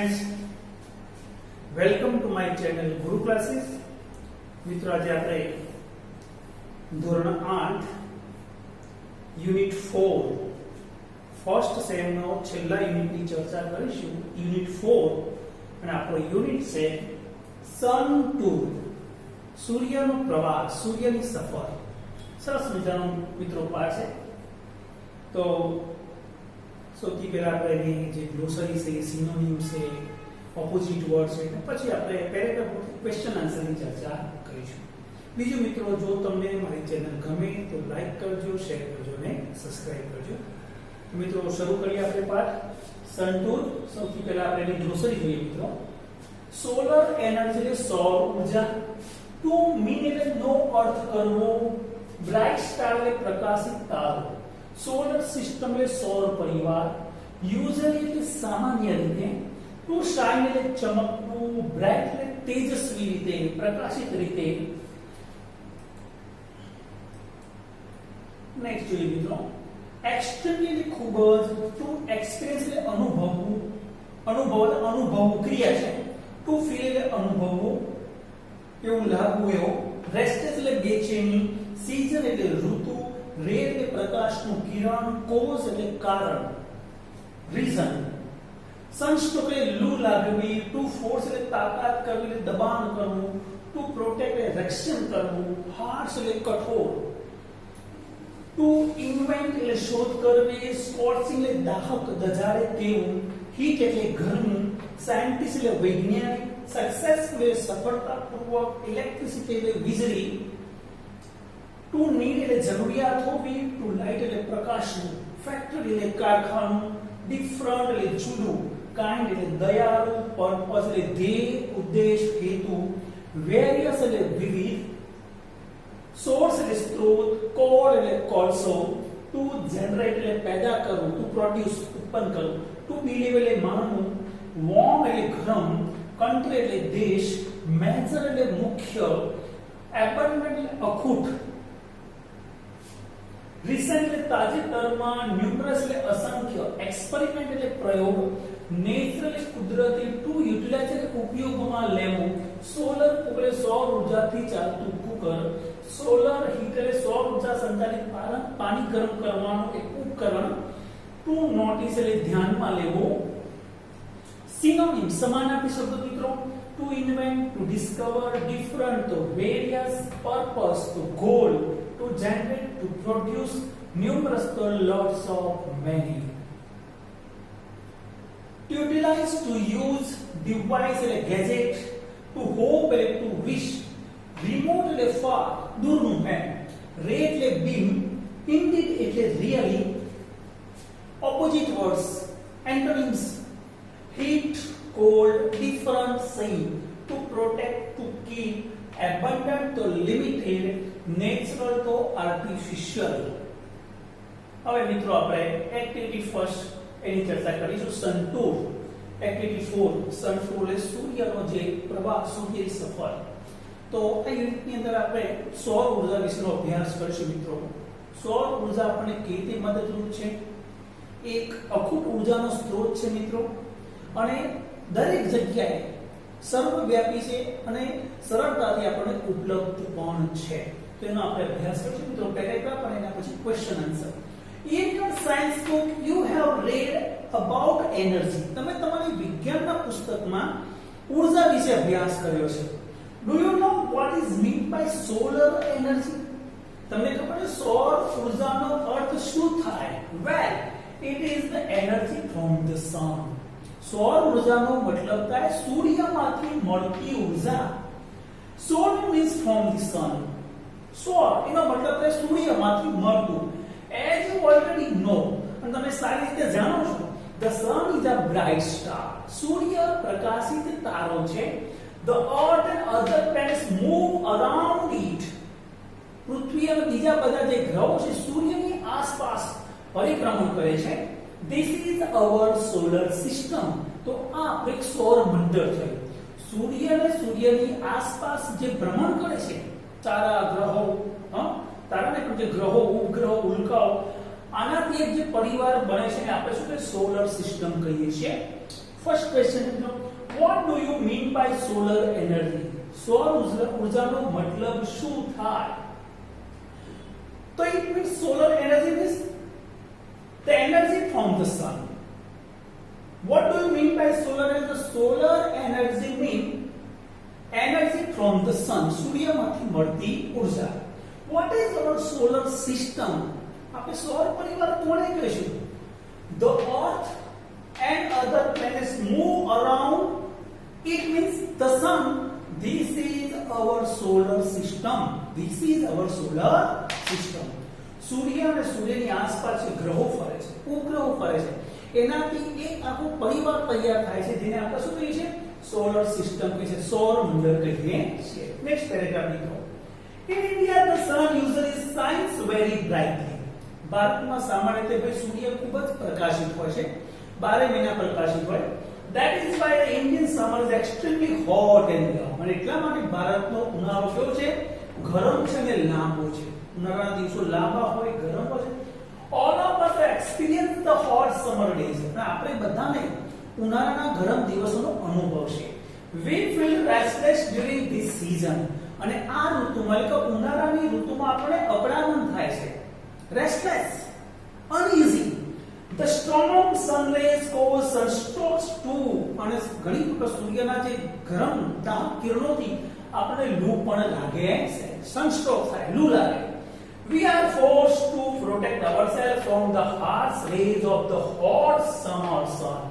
friends, welcome to my channel Guru Classes. મિત્રો આજે આપણે ધોરણ 8 યુનિટ 4 ફર્સ્ટ સેમ નો છેલ્લા યુનિટની ચર્ચા કરીશું. યુનિટ 4 અને આપણો યુનિટ છે સન ટૂર, સૂર્યનો પ્રવાસ, સૂર્યની સફર. સરસ મજાનો મિત્રો પાઠ છે. તો સૌથી પહેલા આપણે એની જે ગ્લોસરી છે, સિનોનિમ છે, ઓપોઝિટ વર્ડ છે, અને પછી આપણે પેરેગ્રાફ ક્વેશ્ચન આન્સરની ચર્ચા કરીશું. બીજું મિત્રો, જો તમને મારી ચેનલ ગમે તો લાઈક કરજો, શેર કરજો અને સબસ્ક્રાઇબ કરજો. મિત્રો શરૂ કરીએ આપણે પાઠ સનટૂર. સૌથી પહેલા આપણે એની ગ્લોસરી જોઈએ મિત્રો. સોલર એનર્જી એટલે સૌર ઉર્જા. ટુ મીન એટલે નો અર્થ કરવો. બ્રાઇટ સ્ટાર એટલે પ્રકાશિત તારો. સોલર સિસ્ટમ એટલે સૌર પરિવાર. યુઝલી એટલે સામાન્ય રીતે. ટુ શાઇન એટલે ચમકવું. બ્રાઇટ એટલે તેજસ્વી રીતે, પ્રકાશિત રીતે. નેક્સ્ટ જોઈએ મિત્રો. એક્સ્ટ્રીમલી એટલે ખૂબ જ. ટુ એક્સપિરિયન્સ એટલે અનુભવવું. અનુભવવું ક્રિયા છે. ટુ ફીલ એટલે અનુભવવું, એવું લાગવું એવું. રેસ્ટલેસ એટલે બેચેની. સીઝન એટલે ઋતુ. રે એટલે પ્રકાશનું કિરણ. કોઝ એટલે કારણ, રીઝન. સનસ્ટ્રોક એટલે લૂ લાગવી. ટુ ફોર્સ એટલે તાકાત કરવી, એટલે દબાણ કરવું. ટુ પ્રોટેક્ટ એટલે રક્ષણ કરવું. હાર્શ એટલે કઠોર. ટુ ઇન્વેન્ટ એટલે શોધ કરવી. સ્કોર્ચિંગ એટલે દાહક, દજાડે તેવું. હીટ એટલે ગરમી. સાયન્ટિસ્ટ એટલે વૈજ્ઞાનિક. સક્સેસફુલ એટલે સફળતાપૂર્વક. ઇલેક્ટ્રિસિટી એટલે વીજળી. ટુ નીડ એટલે જરૂરિયાત હોવી. ટુ લાઇટ એટલે પ્રકાશનું. ફેક્ટરી એટલે કારખાનું. ડિફરન્ટ એટલે જુદું. કાઇન્ડ એટલે દયાળુ. પર્પસ એટલે ધ્યેય, ઉદ્દેશ, હેતુ. વેરિયસ એટલે વિવિધ. સોર્સ એટલે સ્ત્રોત. કોલ એટલે કોલસો. ટુ જનરેટ એટલે પેદા કરવું. ટુ પ્રોડ્યુસ ઉત્પન્ન કરવું. ટુ બિલીવ એટલે માનવું. વોર્મ એટલે ગરમ. કન્ટ્રી એટલે દેશ. મેજર એટલે મુખ્ય. એબન્ડન્ટ એટલે અખૂટ. રિસન્ટ એટલે તાજેતરમાં. ન્યુમરસ એટલે અસંખ્ય. એક્સપેરિમેન્ટ એટલે પ્રયોગ. નેચરલ એટલે કુદરતી. ટુ યુટિલાઇઝ એટલે ઉપયોગમાં લેવું. સોલર એટલે સૌર ઉર્જાથી ચાલતું કુકર. સોલર હીટ એટલે સૌર ઉર્જા સંચાલિત પાણી ગરમ કરવાનું એક ઉપકરણ. ટુ નોટિસ એટલે ધ્યાનમાં લેવું. સિનોનિમ સમાનાર્થી શબ્દો મિત્રો. To invent, to discover. Different તો વેરિયસ. પર્પસ તો goal. To generate, to produce. Numerous તો lots of, many. To utilize, to use. Device એટલે ગેજેટ. To hope એટલે to wish. Remote એટલે far, દૂરનું હે. Ray એટલે beam. Indeed એટલે really. Opposite words, antonyms. Heat, cold. Different, same. To protect, to keep. Abundant તો limited. Natural તો artificial. હવે મિત્રો આપણે એક્ટિવિટી ફર્સ્ટ એની ચર્ચા કરીશું. સનટૂર એક્ટિવિટી 4. સનટૂર એટલે સૂર્યનો જે પ્રવાહ, સૂર્યની સફર. તો આ યુનિટની અંદર આપણે સૌર ઉર્જા વિશેનો અભ્યાસ કરીશું મિત્રો. સૌર ઉર્જા આપણને કેવી રીતે મદદરૂપ છે? એક અખૂટ ઉર્જાનો સ્ત્રોત છે મિત્રો, અને દરેક જગ્યાએ સર્વવ્યાપી છે અને સરળતાથી આપણને ઉપલબ્ધ પણ છે. તો એનો આપણે અભ્યાસ કરીશું મિત્રો. પેરેગ્રાફ અને એના પછી question answer. In your science book you have read about energy. તમે તમારી વિજ્ઞાનના પુસ્તકમાં ઉર્જા વિશે અભ્યાસ કર્યો છે. Do you know what is meant by solar energy? તમને ખબર છે સૌર ઉર્જાનો અર્થ શું થાય? Well, it is the energy from the sun. સૌર ઉર્જાનો મતલબ થાય સૂર્યમાંથી મળતી ઉર્જા. Solar means from the sun. સૌર એનો મતલબ થાય સૂર્યમાંથી મળતું. As you already know, અને તમે સારી રીતે જાણો છો, the sun is a bright star. સૂર્ય પ્રકાશિત તારો છે. The earth and other planets move around it. પૃથ્વી અને બીજા બધા જે ગ્રહો છે સૂર્યની આસપાસ પરિભ્રમણ કરે છે. This is our solar system. તો આ એક સૌર મંડળ છે. સૂર્ય અને સૂર્યની આસપાસ જે ભ્રમણ કરે છે તારા, ગ્રહો, તારાને પણ જે ગ્રહો, ઉપગ્રહો, ઉલ્કાઓ, આનાથી એક જે પરિવાર બને છે ને આપણે શું કે સોલર સિસ્ટમ કહીએ છીએ. ફર્સ્ટ ક્વેશ્ચન છે, what do you mean by solar energy? સૌર ઉર્જાનો મતલબ શું થાય? તો it means solar energy means the energy from the sun. What do you mean by solar energy? Solar energy means energy from the sun. સૂર્યમાંથી મળતી ઉર્જા. What is our solar system? આપણે સૌર પરિવાર કોને કહીશું? The earth and other planets move around. It means the sun. This is our solar system. This is our solar system. સૂર્ય અને સૂર્યની આસપાસ જે ગ્રહો ફરે છે, ઉપગ્રહો ફરે છે, એનાથી એક આખો પરિવાર તૈયાર થાય છે, જેને આપણે શું કહીએ છીએ? સોલર સિસ્ટમ કહીએ છીએ, સૌર મંડળ કહીએ છીએ. નેક્સ્ટ પેરેગ્રાફ મિત્રો. In India the sun usually shines very brightly. ભારતમાં સામાન્ય રીતે ભાઈ સૂર્ય ખૂબ જ પ્રકાશિત હોય છે, 12 મહિના પ્રકાશિત હોય. That is why the Indian summer is extremely hot and long. અને એટલા માટે ભારતનો ઉનાળો કેવો છે? ગરમ છે અને લાંબો છે. ઉનાળાના દિવસો લાંબા હોય, ગરમ હોય. All of us experience the hot summer days. અને આપણે બધાને ઉનાળાના ગરમ દિવસોનો અનુભવ છે. We feel restless during this season. અને આ ઋતુમાં એટલે કે ઉનાળાની ઋતુમાં આપણે અકળામણ થાય છે. Restless, uneasy. The strong sun rays cause sunstrokes too. અને ઘણી વખત સૂર્યના જે ગરમ કિરણોથી આપણે લૂ પણ લાગે છે, સનસ્ટ્રોક થાય, લૂ લાગે. We are forced to protect ourselves from the harsh rays of the hot summer sun.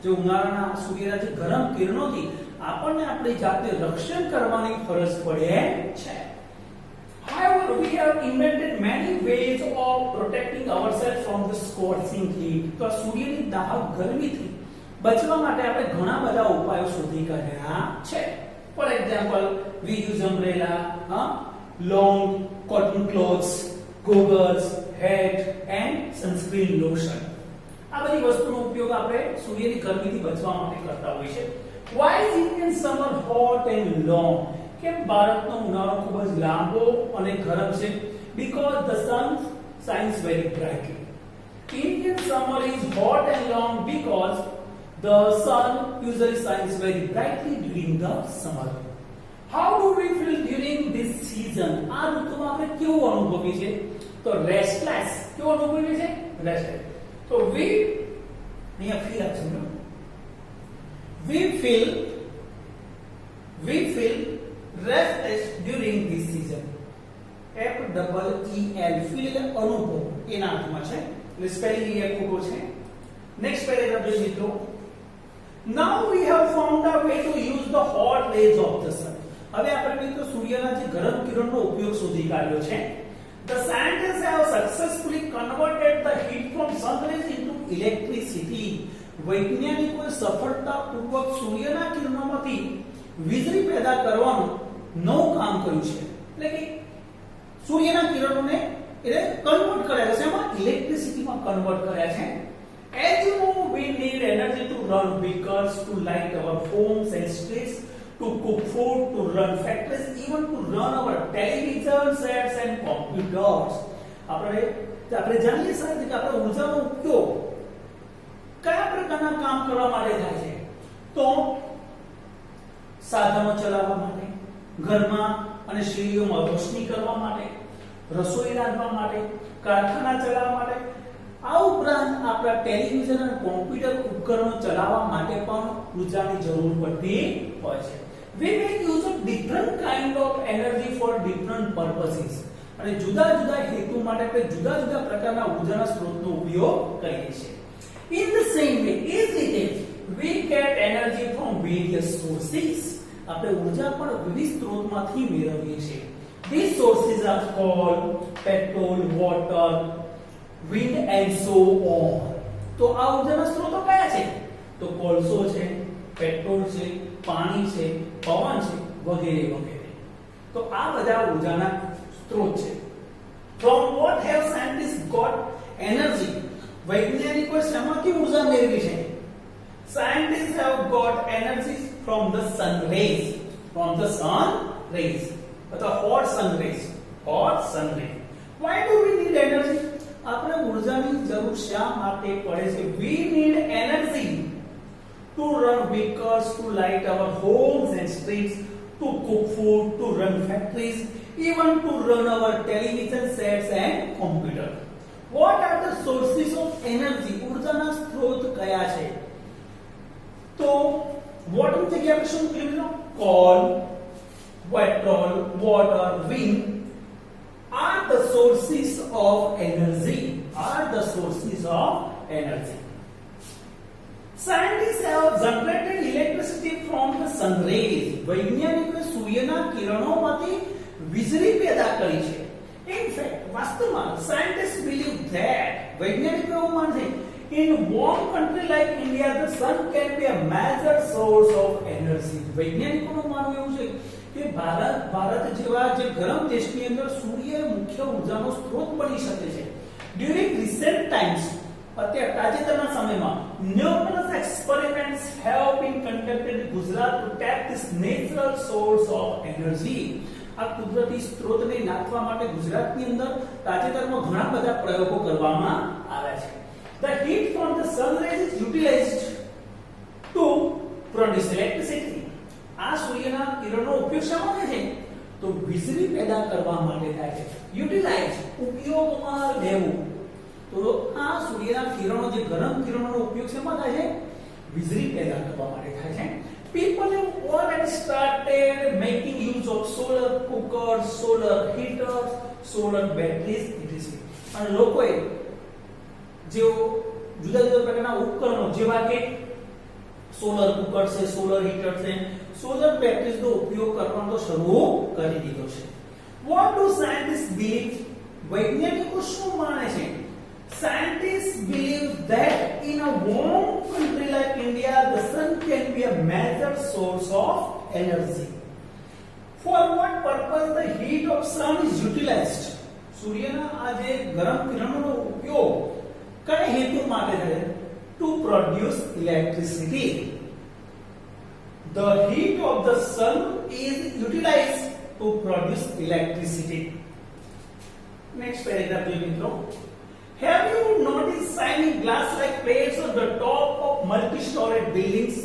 જે ઉનાળાના સૂર્યના જે ગરમ કિરણોથી આપણને આપણી જાતે રક્ષણ કરવાની ફરજ પડે છે. However, we have invented many ways of protecting ourselves from the scorching heat. તો સૂર્યની દાહક ગરમીથી બચવા માટે આપણે ઘણા બધા ઉપાયો શોધી કાઢ્યા છે. For example, we use umbrella, long cotton clothes, goggles, hat and sunscreen lotion. આ બધી વસ્તુનો ઉપયોગ આપણે સૂર્યની ગરમીથી બચવા માટે કરતા હોઈએ છીએ. Why is Indian summer hot and long? કેમ ભારતનો ઉનાળો ખૂબ જ લાંબો અને ગરમ છે? Because the sun shines very brightly. Indian summer is hot and long because the sun usually shines very brightly during the summer. How do we feel during this season? આ ઋતુમાં આપણે કેવું અનુભવીએ છીએ? તો restless. કેવું અનુભવીએ છીએ? Restless. So we અહીંયા ફીલ આપશું. We feel restless during this season. FEEL feel અનુભવ એના અર્થમાં છે, એટલે સ્પેલિંગ એ ખોટો છે. નેક્સ્ટ પેરેગ્રાફ જોઈએ મિત્રો. Now we have found a way to use the hot rays of the sun. હવે આપણે મિત્રો સૂર્યના જે ગરમ કિરણનો ઉપયોગ શોધી કાઢ્યો છે. The scientists have successfully converted the heat from sun rays into electricity. વૈજ્ઞાનિકોએ સફળતાપૂર્વક સૂર્યના કિરણોમાંથી વીજળી પેદા કરવાનું નવું કામ કર્યું છે. એટલે કે સૂર્યના કિરણોને એટલે કન્વર્ટ કર્યા છે, એમાં ઇલેક્ટ્રિસિટીમાં કન્વર્ટ કર્યા છે. As you know, we need energy to run vehicles, to light our homes and streets, to cook food, to run factories, even to run our television sets and computers. આપણે જાણીએ છીએ કે આપણે ઉર્જાનો ઉપયોગ કયા પ્રકારના કામ કરવા માટે થાય છે? તો સાધનો ચલાવવા માટે, ઘરમાં અને શેરીઓમાં રોશની કરવા માટે, રસોઈ રાંધવા માટે, કારખાના ચલાવવા માટે, આ ઉપરાંત આપણા ટેલિવિઝન અને કોમ્પ્યુટર ઉપકરણો ચલાવવા માટે પણ ઉર્જાની જરૂર પડતી હોય છે. We make use of different kind of energy for different purposes. અને જુદા જુદા હેતુ માટે આપણે જુદા જુદા પ્રકારના ઉર્જાના સ્ત્રોતનો ઉપયોગ કરીએ છીએ. In the same way, એ જ રીતે we get energy from various sources. આપણે ઉર્જા પણ વિવિધ સ્ત્રોતમાંથી મેળવીએ છીએ. These sources are coal, petrol, water, wind and so on. તો આ ઉર્જાના સ્ત્રોતો કયા છે? તો કોલસો છે, પેટ્રોલ છે, પાણી છે, પવન છે, વગેરે વગેરે. તો આ બધા ઉર્જાના સ્ત્રોત છે. From what have scientists got energy? વૈજ્ઞાનિકોએ શેમાંથી ઉર્જા મેળવી છે? Scientists have got energy from the sun rays. From the sun rays. અથવા hot sun rays. Hot sun rays. Why do we need energy? આપણે ઉર્જાની જરૂર શા માટે પડે છે? We need energy to run vehicles, to light our homes and streets, to cook food, to run factories, even to run our television sets and computer. What are the sources of energy? ऊर्जाના સ્ત્રોત કયા છે? તો water ની જગ્યાએ આપણે શું લખીશું? coal, petrol, water, wind are the sources of energy. Are the sources of energy. Scientists have generated electricity from the sun rays. વૈજ્ઞાનિકોએ સૂર્યના કિરણોમાંથી વીજળી પેદા કરી છે. In fact, વાસ્તવમાં scientists believe that વૈજ્ઞાનિકો એવું માને છે in warm country like India the sun can be a major source of energy. વૈજ્ઞાનિકોનું માનવું એવું છે કે ભારત જેવા જે ગરમ દેશની અંદર સૂર્ય મુખ્ય ઊર્જાનો સ્ત્રોત બની શકે છે. During recent times, તાજેતરના સમયમાં numerous experiments have been conducted in Gujarat to tap this natural source of energy. આ કુદરતી સ્ત્રોતને નાખવા માટે ગુજરાતની અંદર તાજેતરમાં ઘણા બધા પ્રયોગો કરવામાં આવ્યા છે. The heat from the sun rays is utilized to produce electricity. આ સૂર્યના કિરણનો ઉપયોગ શા માટે છે? તો વીજળી પેદા કરવા માટે થાય છે. યુટિલાઇઝ ઉપયોગમાં લેવું. તો આ સૂર્યના કિરણો જે ગરમ કિરણોનો ઉપયોગ શેમાં થાય છે? વીજળી પેદા કરવા માટે થાય છે. People have already started making use of solar cookers, solar heaters, solar batteries, etc. અને લોકોએ જેઓ જુદા જુદા પ્રકારના ઉપકરણો જેવા કે સોલર કુકર છે, સોલર હીટર છે, સોલર બેટરીઝનો ઉપયોગ કરવાનો શરૂ કરી દીધો છે. What do scientists believe? વૈજ્ઞાનિકો શું માને છે? Scientists believe that in a warm country like India, the sun can be a major source of energy. For what purpose the heat of sun is utilized? સૂર્યના આ જે ગરમ કિરણોનો ઉપયોગ કયા હેતુ માટે થાય? To produce electricity. The heat of the sun is utilized to produce electricity. Next paragraph જોઈએ મિત્રો. Have you noticed shining glass-like plates on the top of multi-storied buildings?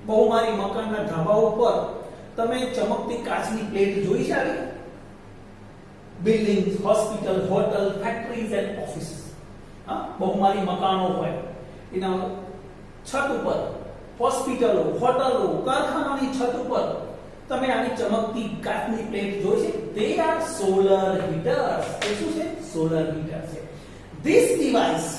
બહુમાળી મકાનના ધાબા ઉપર તમે ચમકતી કાચની પ્લેટ જોઈ છે? Buildings, hospital, hotel, factories and offices. બહુમાળી મકાનો હોય એના છત ઉપર હોસ્પિટલો, હોટલો, કારખાનાની છત ઉપર તમે આવી ચમકતી કાચની પ્લેટ જોઈ છે? They are solar heaters. એ શું છે? સોલર હીટર છે. This device,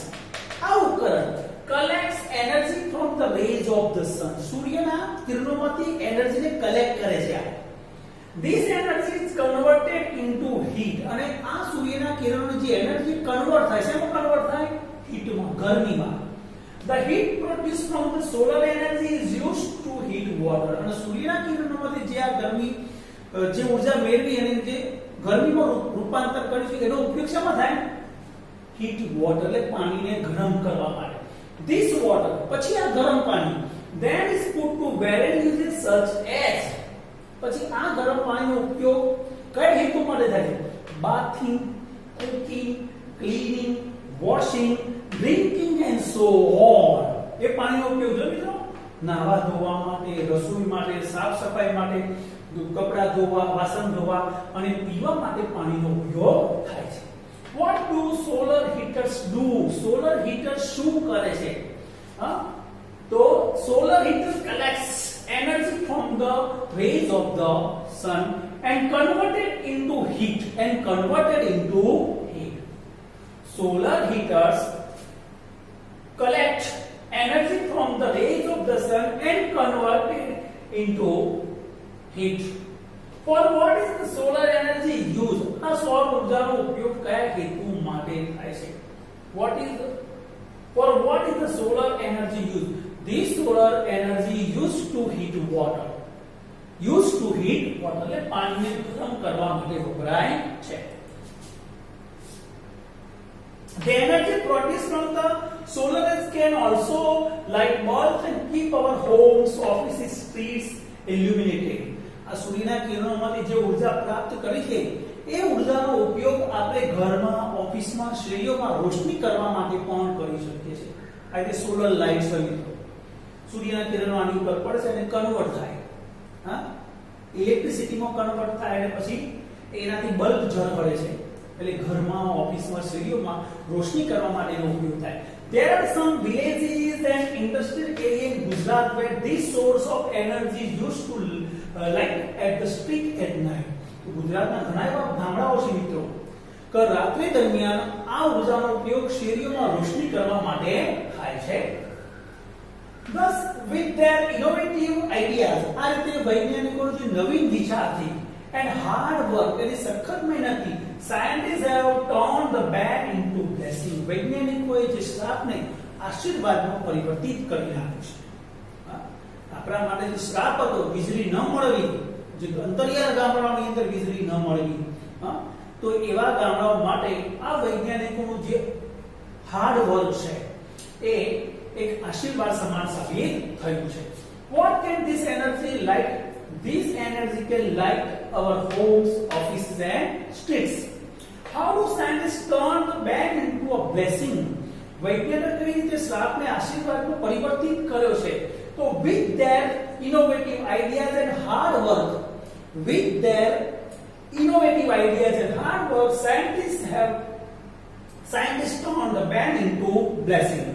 આ ઉપકરણ collects energy from the rays of the sun. સૂર્યના કિરણોમાંથી એનર્જીને કલેક્ટ કરે છે. This energy is converted into heat. અને આ સૂર્યના કિરણોની જે એનર્જી કન્વર્ટ થાય છે, એમાં કન્વર્ટ થાય હીટમાં, ગરમીમાં. The heat produced from the solar energy is used to heat water. અને સૂર્યના કિરણોમાંથી જે આ ગરમી જે ઊર્જા મેળવી અને જે ગરમીમાં રૂપાંતર કર્યું છે એનો ઉપયોગ શેમાં થાય? heat water, એટલે પાણીને ગરમ કરવા માટે. This water, પછી આ ગરમ પાણી then is put to various uses such as, પછી આ ગરમ પાણીનો ઉપયોગ કઈ હેતુ માટે થાય? bathing, cooking, cleaning, washing, drinking and so on. એ પાણીનો ઉપયોગ જો મિત્રો નાહવા ધોવા માટે, રસોઈ માટે, સાફ સફાઈ માટે, કપડા ધોવા, વાસણ ધોવા અને પીવા માટે પાણીનો ઉપયોગ થાય છે. What do solar heaters do? Solar heaters શું કરે છે? તો solar heater collects energy from the rays of the sun and converted into heat. Solar heaters collect energy from the rays of the sun and convert it into heat. For what is the solar energy used? આ સૌર ઊર્જાનો ઉપયોગ કયા હેતુ માટે થાય છે? For what is the solar energy used? This solar energy used to heat water. એટલે પાણીને ગરમ કરવા માટે વપરાય છે. The energy produced from the solar rays can also light bulbs and keep our homes, offices, streets illuminated. આ સૂર્યના કિરણોમાંથી જે ઊર્જા પ્રાપ્ત કરી છે એ ઊર્જાનો ઉપયોગ આપણે ઘરમાં, ઓફિસમાં, શેરીઓમાં રોશની કરવા માટે પણ કરી શકીએ છીએ. આ રીતે સોલર લાઇટ્સ હોય મિત્રો. સૂર્યના કિરણો આની ઉપર પડશે અને કન્વર્ટ થાય, હા, ઇલેક્ટ્રિસિટીમાં કન્વર્ટ થાય અને પછી એનાથી બલ્બ ઝળહળે છે, એટલે ઘરમાં, ઓફિસમાં, શેરીઓમાં રોશની કરવા માટેનો ઉપયોગ થાય. There are some villages and industrial areas in Gujarat where this source of energy is used to light at the street at night. તો ગુજરાતના ઘણા એવા ગામડાઓ છે મિત્રો કે રાત્રિ દરમિયાન આ ઉર્જાનો ઉપયોગ શેરીઓમાં રોશની કરવા માટે થાય છે. Thus, with their innovative ideas, આ રીતે વૈજ્ઞાનિકો જે નવીન વિચારથી and hard work, એટલે સખત મહેનતથી, scientists have turned the bad into blessing. વૈજ્ઞાનિકોએ જે શ્રાપને આશીર્વાદમાં પરિવર્તિત કરી નાખ્યો છે. આપણા માટે જે શ્રાપ હતો, વીજળી ન મળવી, જે અંતરિયાળ ગામડાઓની અંદર વીજળી ન મળવી, તો એવા ગામડાઓ માટે આ વૈજ્ઞાનિકોનું જે હાર્ડ વર્ક છે એ એક આશીર્વાદ સમાન સાબિત થયું છે. What can this energy light? This energy can light our homes, offices and streets. How do scientists turn the bad into a blessing? વૈજ્ઞાનિકો કેવી રીતે શ્રાપને આશીર્વાદમાં પરિવર્તિત કર્યો છે? તો with their innovative ideas and hard work, scientists turned the bad into blessing.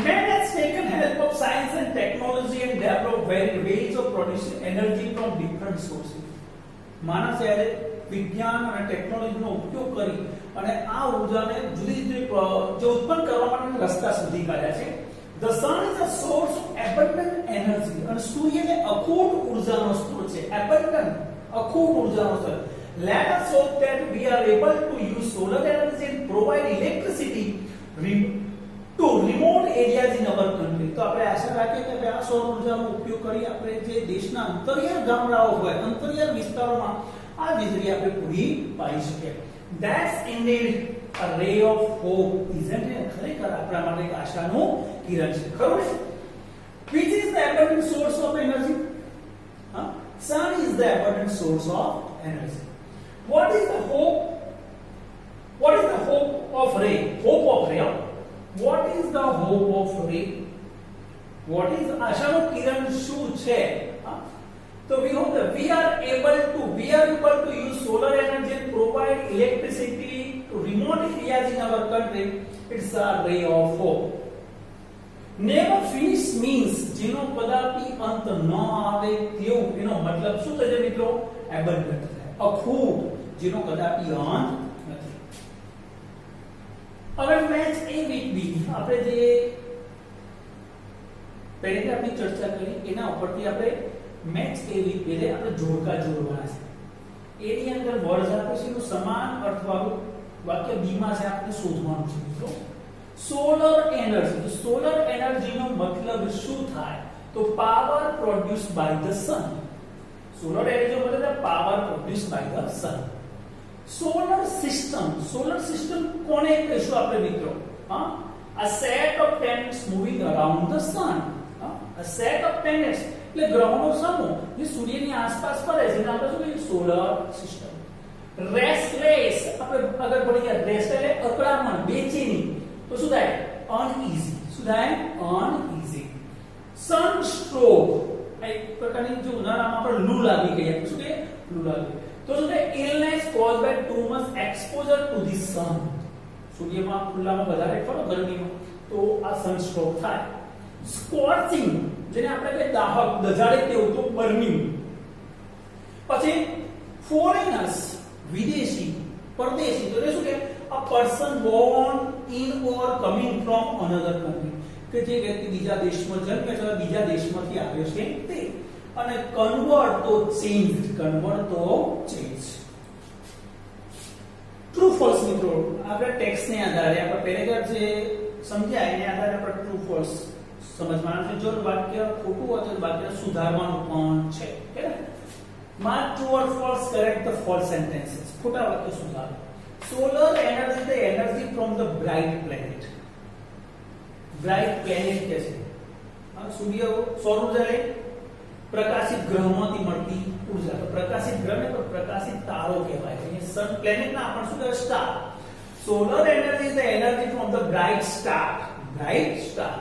Man has taken help of science and technology and developed varied ways of producing energy from different sources. માણસે વિજ્ઞાન અને ટેકનોલોજીનો ઉપયોગ કરી અને આ ઉર્જાને જુદી જુદી જે ઉત્પન્ન કરવા માટેના રસ્તા શોધી કાઢ્યા છે. The sun is a source of abundant energy. અને સૂર્ય એ અખૂટ ઉર્જાનો સ્ત્રોત છે. Abundant, અખૂટ ઉર્જાનો સ્ત્રોત. Let us hope that we are able to use solar energy and provide electricity to remote areas in our country. તો આપણે આશા રાખીએ કે આ સૌર ઉર્જાનો ઉપયોગ કરી આપણે જે દેશના અંતરિયાળ ગામડાઓ હોય, અંતરિયાળ વિસ્તારોમાં આ વીજળી આપણે પૂરી પાડી શકીએ. That's indeed a ray of hope, isn't it? ખરેખર આપણા માટે એક આશાનું કિરણ છે, ખરું ને? Which is the abundant source of energy? Sun is the abundant source of energy. What is the hope? What is the hope of ray? Hope of ray. What is the hope of ray? What is આશાનું કિરણ શું છે? So we hope that we are able to use solar energy and provide electricity to remote areas in our country. It's a ray of hope. Never finish means જેનો કદાપી અંત ન આવે તેવું, એનો મતલબ શું થશે મિત્રો? abundant, અખૂટ, જેનો કદાપી અંત નથી. હવે મેચ A with B, આપણે જે પેરેગ્રાફની ચર્ચા કરી એના ઉપરથી આપણે મેચ A with B એટલે આપણે જોડકા જોડવાના છે. A ની અંદર વર્ડ આપે છે એનું સમાન અર્થવાળું વાક્ય B માં છે, આપણે શોધવાનું છે મિત્રો. સોલર એનર્જી, તો સોલર એનર્જીનો મતલબ શું થાય? તો power produced by the sun. Solar એનર્જીનો મતલબ power produced by the sun. Solar system કોને કહીશું આપણે મિત્રો? a set of planets moving around the sun. a set of planets એટલે ગ્રહોનો સમૂહ જે સૂર્યની આસપાસ ફરે છે એને આપણે શું કહીએ? Solar system. રેસ્ટલેસ, આપણે આગળ પડી ગયા, રેસ્ટ એટલે અકળામણ, બેચેની, તો શું થાય? અનઈઝી. શું થાય? અનઈઝી. સનસ્ટ્રોક, એક પ્રકારની જો ઉનાળામાં આપણે લૂ લાગી ગઈ, શું કે લૂ લાગી, તો શું થાય? illness caused by too much exposure to the sun. સૂર્યમાં ખુલ્લામાં વધારે ફરો ગરમીમાં તો આ સનસ્ટ્રોક થાય. સ્કોર્ચિંગ, જેને આપણે કહે દાહક, દજાડે તેવું, તો બર્નિંગ. પછી ફોરેનર્સ, વિદેશી, પરદેશી, તો શું કે a person born in or coming from another country, કે જે વ્યક્તિ બીજા દેશમાં જન્મે છે, બીજા દેશમાંથી આવ્યો છે તે. અને કન્વર્ટ તો ચેન્જ, ટ્રુ ફોલ્સ મિત્રો, આપણે ટેક્સ્ટને આધારે આપણે પેરેગ્રાફ જે સમજ્યા એના આધારે આપણે ટ્રુ ફોલ્સ સમજવાનું છે. જો વાક્ય ખોટું હોય તો વાક્ય સુધારવાનું પણ છે, કે mark true or false, correct the false sentences, ખોટા વાક્ય સુધારો. Solar energy, the energy from the bright planet. Bright planet કે છે સૂર્ય, સૌર ઉર્જા એટલે પ્રકાશિત ગ્રહમાંથી મળતી ઉર્જા. તો પ્રકાશિત ગ્રહને તો પ્રકાશિત તારો કહેવાય છે. સન પ્લેનેટ ના આપણે શું કહેવાય? Star. Solar energy is the energy from the bright star. bright star.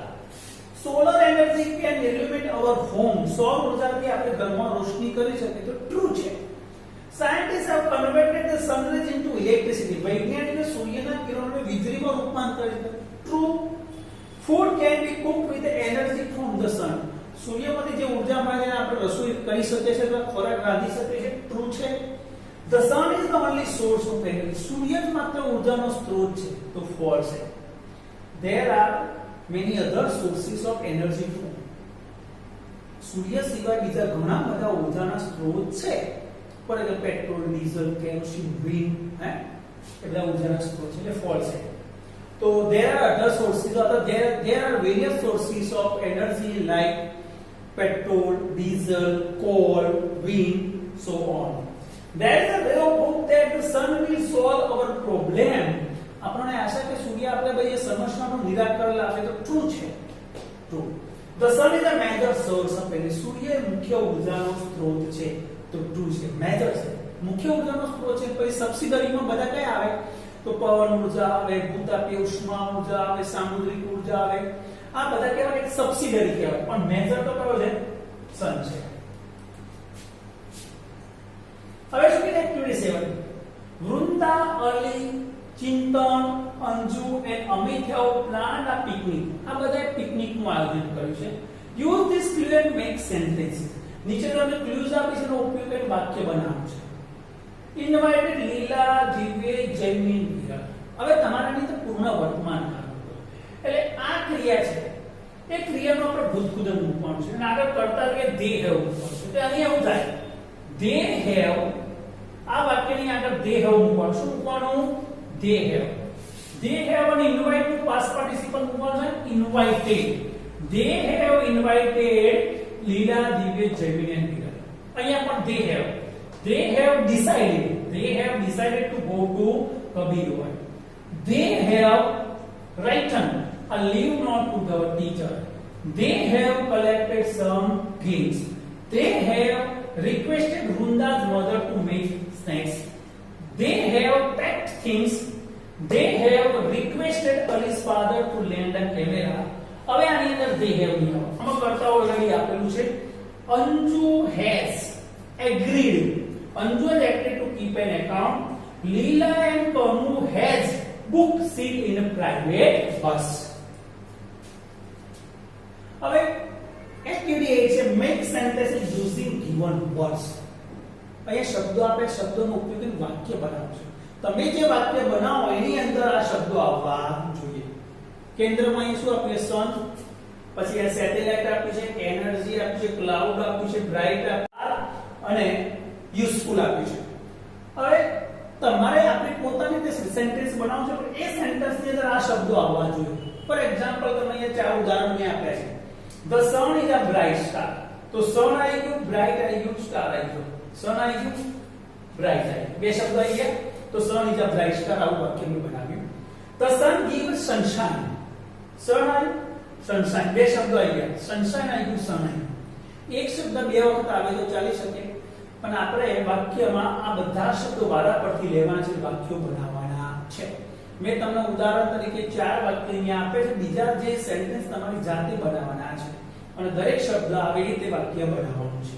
Solar energy can illuminate our home. સૌર ઉર્જાથી આપણે ઘરમાં રોશની કરી શકીએ તો ટ્રુ છે. Scientists have converted the sun rays into electricity. વૈજ્ઞાનિકો સૂર્યના કિરણોને વીજળીમાં રૂપાંતરિત કરે. True. Food can be cooked with energy from the sun. સૂર્યમાંથી જે ઉર્જા મળે છે આપણે રસોઈ કરી શકીએ છીએ અથવા ખોરાક રાંધી શકીએ છીએ. ટ્રુ છે. The sun is the only source of energy. સૂર્ય જ માત્ર ઉર્જાનો સ્ત્રોત છે તો ફોલ્સ છે. There are many other sources of energy too. સૂર્ય સિવાય બીજા ઘણા બધા ઉર્જાના સ્ત્રોત છે. For example petrol, diesel, kerosene, wind, હે એ બધા ઉર્જાના સ્ત્રોત છે એટલે ફોલ્સ છે. તો there are other sources or there are various sources of energy like petrol, diesel, coal, wind, so on. There is a way of hope that the sun will solve our problem. આપણને આશા કે સૂર્ય આપણે ભાઈ એ સમસ્યાનું નિરાકરણ લાવે તો true છે. True. The sun is a major source of energy. સૂર્ય મુખ્ય ઉર્જાનો સ્ત્રોત છે તો ટ્રુ છે. મેજર છે, મુખ્ય ઉર્જાનો સ્ત્રોત છે. પછી સબસિડરીમાં બધા કયા આવે તો પવન ઉર્જા આવે, ભૂતાપીય ઉષ્મા ઉર્જા આવે, સામુદ્રિક ઉર્જા આવે. આ બધા કેવા એક સબસિડરી કહેવાય પણ મેજર તો કયો છે? સન છે. હવે શું કીધું activity 7. Vrinda, Ali, Chintan, Anju and Amit have planned a picnic. આ બધા પિકનિકનું આયોજન કર્યું છે. Use this clue and make sentence. નીચે તમને ક્લુઝ આપી છે એનો ઉપયોગ કરીને વાક્ય બનાવવું છે. ઇન્વાઇટેડ લીલા, દિવ્ય, જૈમિન, વિરલ. હવે તમારાની તો પૂર્ણ વર્તમાન કાળ એટલે આ ક્રિયા છે એ ક્રિયાનો આપણે ભૂતકૃદમ મૂકવાનું છે અને આગળ કરતા રહીએ they have મૂકવાનું છે. તો અહીં એવું થાય they have, આ વાક્યની આગળ they have મૂકવાનું. શું મૂકવાનું? they have. They have અને invite નું past participle મૂકવાનું છે invited. They have invited લીલા, દિવ્ય, જૈમિન and વિરલ. અહીંયા પણ they have decided to go to Kabirwad. They have written a leave note to the teacher. They have collected some gifts. They have requested Runda's mother to make snacks. They have packed things. They have requested Ali's father to lend a camera. હવે આની અંદર they have ની આવે. આમાં કરતા already આપેલું છે. Anju has agreed. Anju has agreed to keep an account. Leela and Kanu has booked seat in a private bus. હવે એક્ટિવિટી 8 છે make sentences using given words. અહીંયા શબ્દો આપે, શબ્દોનો ઉપયોગ કરીને વાક્ય બનાવો છો. તમે જે વાક્ય બનાવો એની અંદર આ શબ્દો આવવા જોઈએ. કેન્દ્રમાં અહીં શું આપ્યું છે? સન, પછી આ સેટેલાઇટ આપ્યું છે, એનર્જી આપ્યું છે, ક્લાઉડ આપ્યું છે, બ્રાઇટ આપ્યું અને યુઝફુલ આપ્યું છે. હવે તમારે આપણી પોતાની તે સેન્ટેન્સ બનાવવું છે પણ એ સેન્ટેન્સની અંદર આ શબ્દો આવવા જોઈએ. ફોર એક્ઝામ્પલ તમે અહીંયા ચાર ઉદાહરણ મેં આપ્યા છે. The sun is a bright star. તો સન આવી ગયું, બ્રાઇટ આવી ગયું, સ્ટાર આવી ગયું. સન આવી ગયું, બ્રાઇટ આવી ગયું. બે શબ્દો આવી ગયા તો sun is a bright star આવું વાક્ય મેં બનાવ્યું. The sun gives sunshine. સન આવી, સનશાઇન. બે શબ્દો આવી ગયા. સનશાઇન આવી ગયું, સન આવી. એક શબ્દ બે વખત આવે તો ચાલી શકે પણ આપણે વાક્યમાં આ બધા શબ્દો વારા પરથી લેવાના છે, વાક્યો બનાવવાના છે. મેં તમને ઉદાહરણ તરીકે ચાર વાક્ય અહીંયા આપે છે. બીજા જે સેન્ટેન્સ તમારી જાતે બનાવવાના છે અને દરેક શબ્દ આવે રીતે વાક્ય બનાવવાનું છે.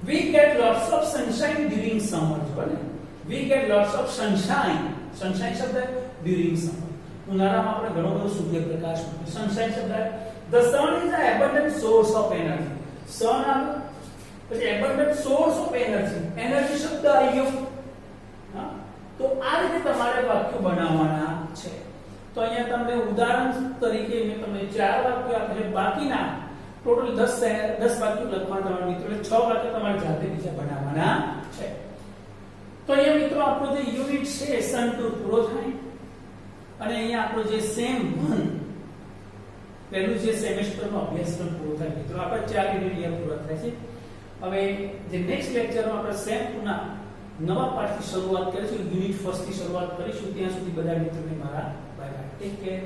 We get lots of sunshine during summer. બને we get lots of sunshine. sunshine શબ્દ during summer. ઉનાળામાં આપણે ઘણો બધો સૂર્યપ્રકાશ મળે. sunshine શબ્દ. The sun is an abundant source of energy. sun આવે પછી abundant source of energy. energy શબ્દ આવી ગયો. હા, તો આ રીતે તમારે વાક્યો બનાવવાના છે. તો અહીંયા તમને ઉદાહરણ તરીકે મેં તમને ચાર વાક્યો આપ્યા છે. બાકીના ટોટલ 10 વાક્યો લખવાના તમારા મિત્રો, એટલે 6 વાક્યો તમારે જાતે બીજા બનાવવાના છે. તો અહીંયા મિત્રો આપણો જે યુનિટ છે સેશન 2 પૂરો થાય અને અહીંયા આપણો જે સેમ 1 પહેલું જે સેમેસ્ટરનો અભ્યાસક્રમ પૂરો થાય. મિત્રો આપણે 4 યુનિટ અહીંયા પૂરા થાય છે. હવે જે નેક્સ્ટ લેક્ચરમાં આપણે સેમ 2 ના નવા પાઠથી શરૂઆત કરીશું. યુનિટ 1 થી શરૂઆત કરીશું. ત્યાં સુધી બધા મિત્રોને મારા બાય બાય. Take care.